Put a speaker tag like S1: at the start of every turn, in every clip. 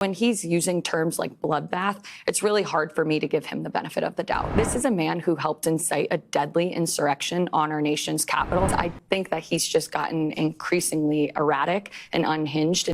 S1: When he's using terms like bloodbath, it's really hard for me to give him the benefit of the doubt. This is a man who helped incite a deadly insurrection on our nation's capital. I think that he's just gotten increasingly erratic and unhinged.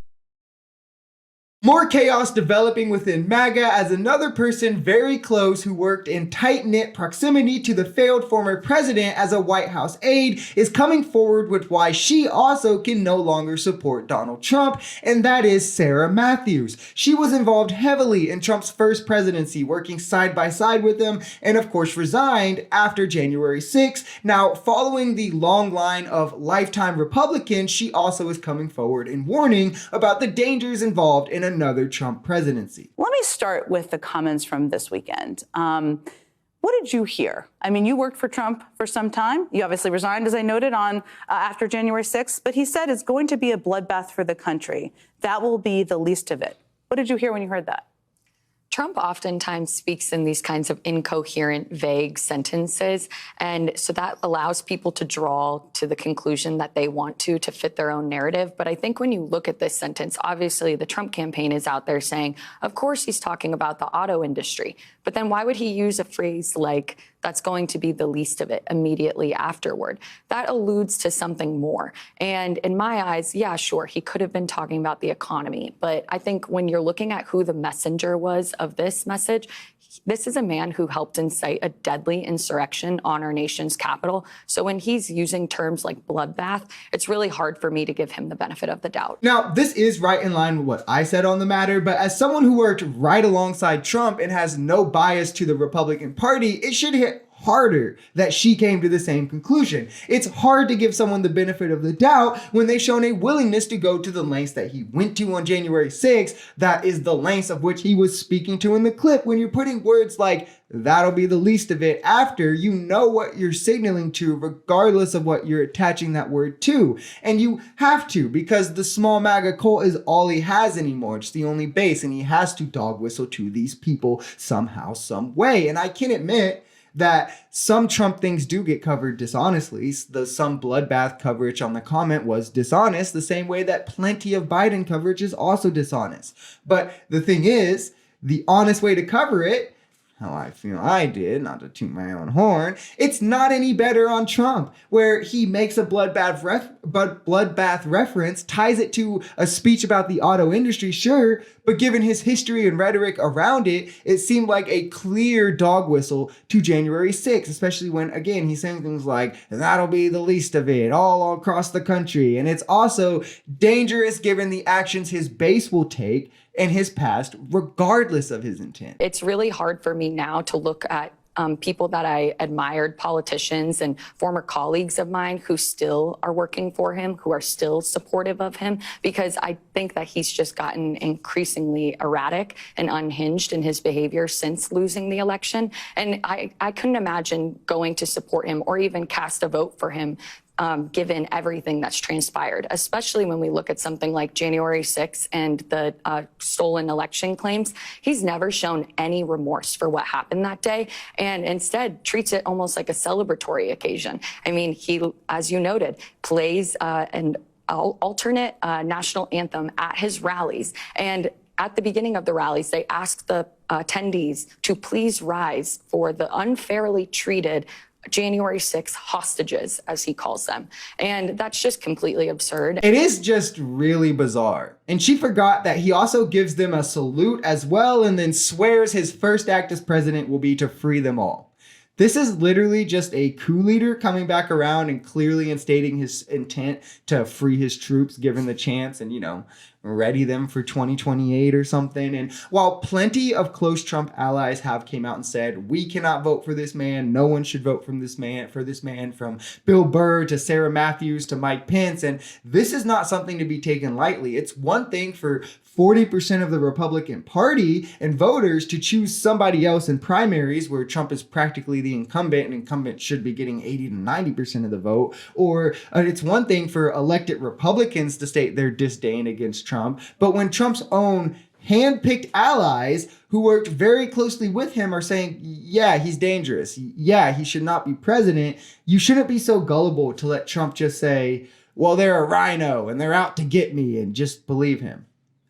S2: More chaos developing within MAGA as another person very close who worked in tight-knit proximity to the failed former president as a White House aide is coming forward with why she also can no longer support Donald Trump, and that is Sarah Matthews. She was involved heavily in Trump's first presidency, working side by side with him, and of course resigned after January 6th. Now, following the long line of lifetime Republicans, she also is coming forward and warning about the dangers involved in another Trump presidency.
S3: Let me start with the comments from this weekend. What did you hear? I mean, you worked for Trump for some time. You obviously resigned, as I noted, on after January 6th, but he said it's going to be a bloodbath for the country. That will be the least of it. What did you hear when you heard that?
S1: Trump oftentimes speaks in these kinds of incoherent, vague sentences. And so that allows people to draw to the conclusion that they want to fit their own narrative. But I think when you look at this sentence, obviously the Trump campaign is out there saying, of course, he's talking about the auto industry. But then why would he use a phrase like, that's going to be the least of it immediately afterward? That alludes to something more. And in my eyes, yeah, sure, he could have been talking about the economy. But I think when you're looking at who the messenger was of this message, this is a man who helped incite a deadly insurrection on our nation's capital. So when he's using terms like bloodbath, it's really hard for me to give him the benefit of the doubt.
S2: Now, this is right in line with what I said on the matter, but as someone who worked right alongside Trump and has no bias to the Republican Party, it should hit harder that she came to the same conclusion. It's hard to give someone the benefit of the doubt when they've shown a willingness to go to the lengths that he went to on January 6th. That is the lengths of which he was speaking to in the clip. When you're putting words like, that'll be the least of it after, you know what you're signaling to, regardless of what you're attaching that word to. And you have to, because the small MAGA cult is all he has anymore. It's the only base, and he has to dog whistle to these people somehow, some way. And I can admit that some Trump things do get covered dishonestly. Some bloodbath coverage on the comment was dishonest, the same way that plenty of Biden coverage is also dishonest. But the thing is, the honest way to cover it, how I feel I did, not to toot my own horn, it's not any better on Trump, where he makes a bloodbath reference, ties it to a speech about the auto industry, sure, but given his history and rhetoric around it, it seemed like a clear dog whistle to January 6th, especially when, again, he's saying things like, that'll be the least of it all across the country. And it's also dangerous given the actions his base will take in his past, regardless of his intent.
S1: It's really hard for me now to look at people that I admired, politicians and former colleagues of mine who still are working for him, who are still supportive of him, because I think that he's just gotten increasingly erratic and unhinged in his behavior since losing the election. And I couldn't imagine going to support him or even cast a vote for him given everything that's transpired, especially when we look at something like January 6th and the stolen election claims. He's never shown any remorse for what happened that day, and instead treats it almost like a celebratory occasion. I mean, he, as you noted, plays an alternate national anthem at his rallies. And at the beginning of the rallies, they ask the attendees to please rise for the unfairly treated January 6th hostages, as he calls them. And that's just completely absurd.
S2: It is just really bizarre. And she forgot that he also gives them a salute as well, and then swears his first act as president will be to free them all. This is literally just a coup leader coming back around and clearly instating his intent to free his troops given the chance and, ready them for 2028 or something. And while plenty of close Trump allies have came out and said, we cannot vote for this man, no one should vote for this man, from Bill Burr to Sarah Matthews to Mike Pence. And this is not something to be taken lightly. It's one thing for 40% of the Republican Party and voters to choose somebody else in primaries where Trump is practically the incumbent and incumbent should be getting 80 to 90% of the vote. Or it's one thing for elected Republicans to state their disdain against Trump. But when Trump's own hand-picked allies who worked very closely with him are saying, yeah, he's dangerous. Yeah, he should not be president. You shouldn't be so gullible to let Trump just say, well, they're a rhino and they're out to get me, and just believe him.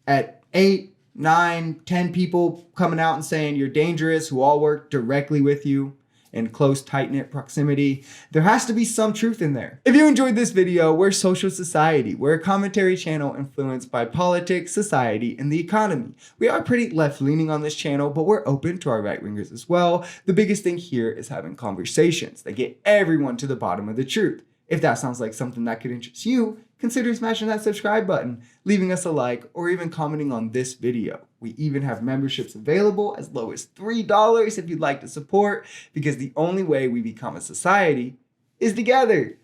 S2: At 8 9, 10 people coming out and saying you're dangerous who all work directly with you in close, tight-knit proximity. There has to be some truth in there. If you enjoyed this video, we're Social Society. We're a commentary channel influenced by politics, society, and the economy. We are pretty left-leaning on this channel, but we're open to our right-wingers as well. The biggest thing here is having conversations that get everyone to the bottom of the truth. If that sounds like something that could interest you, consider smashing that subscribe button, leaving us a like, or even commenting on this video. We even have memberships available as low as $3 if you'd like to support, because the only way we become a society is together.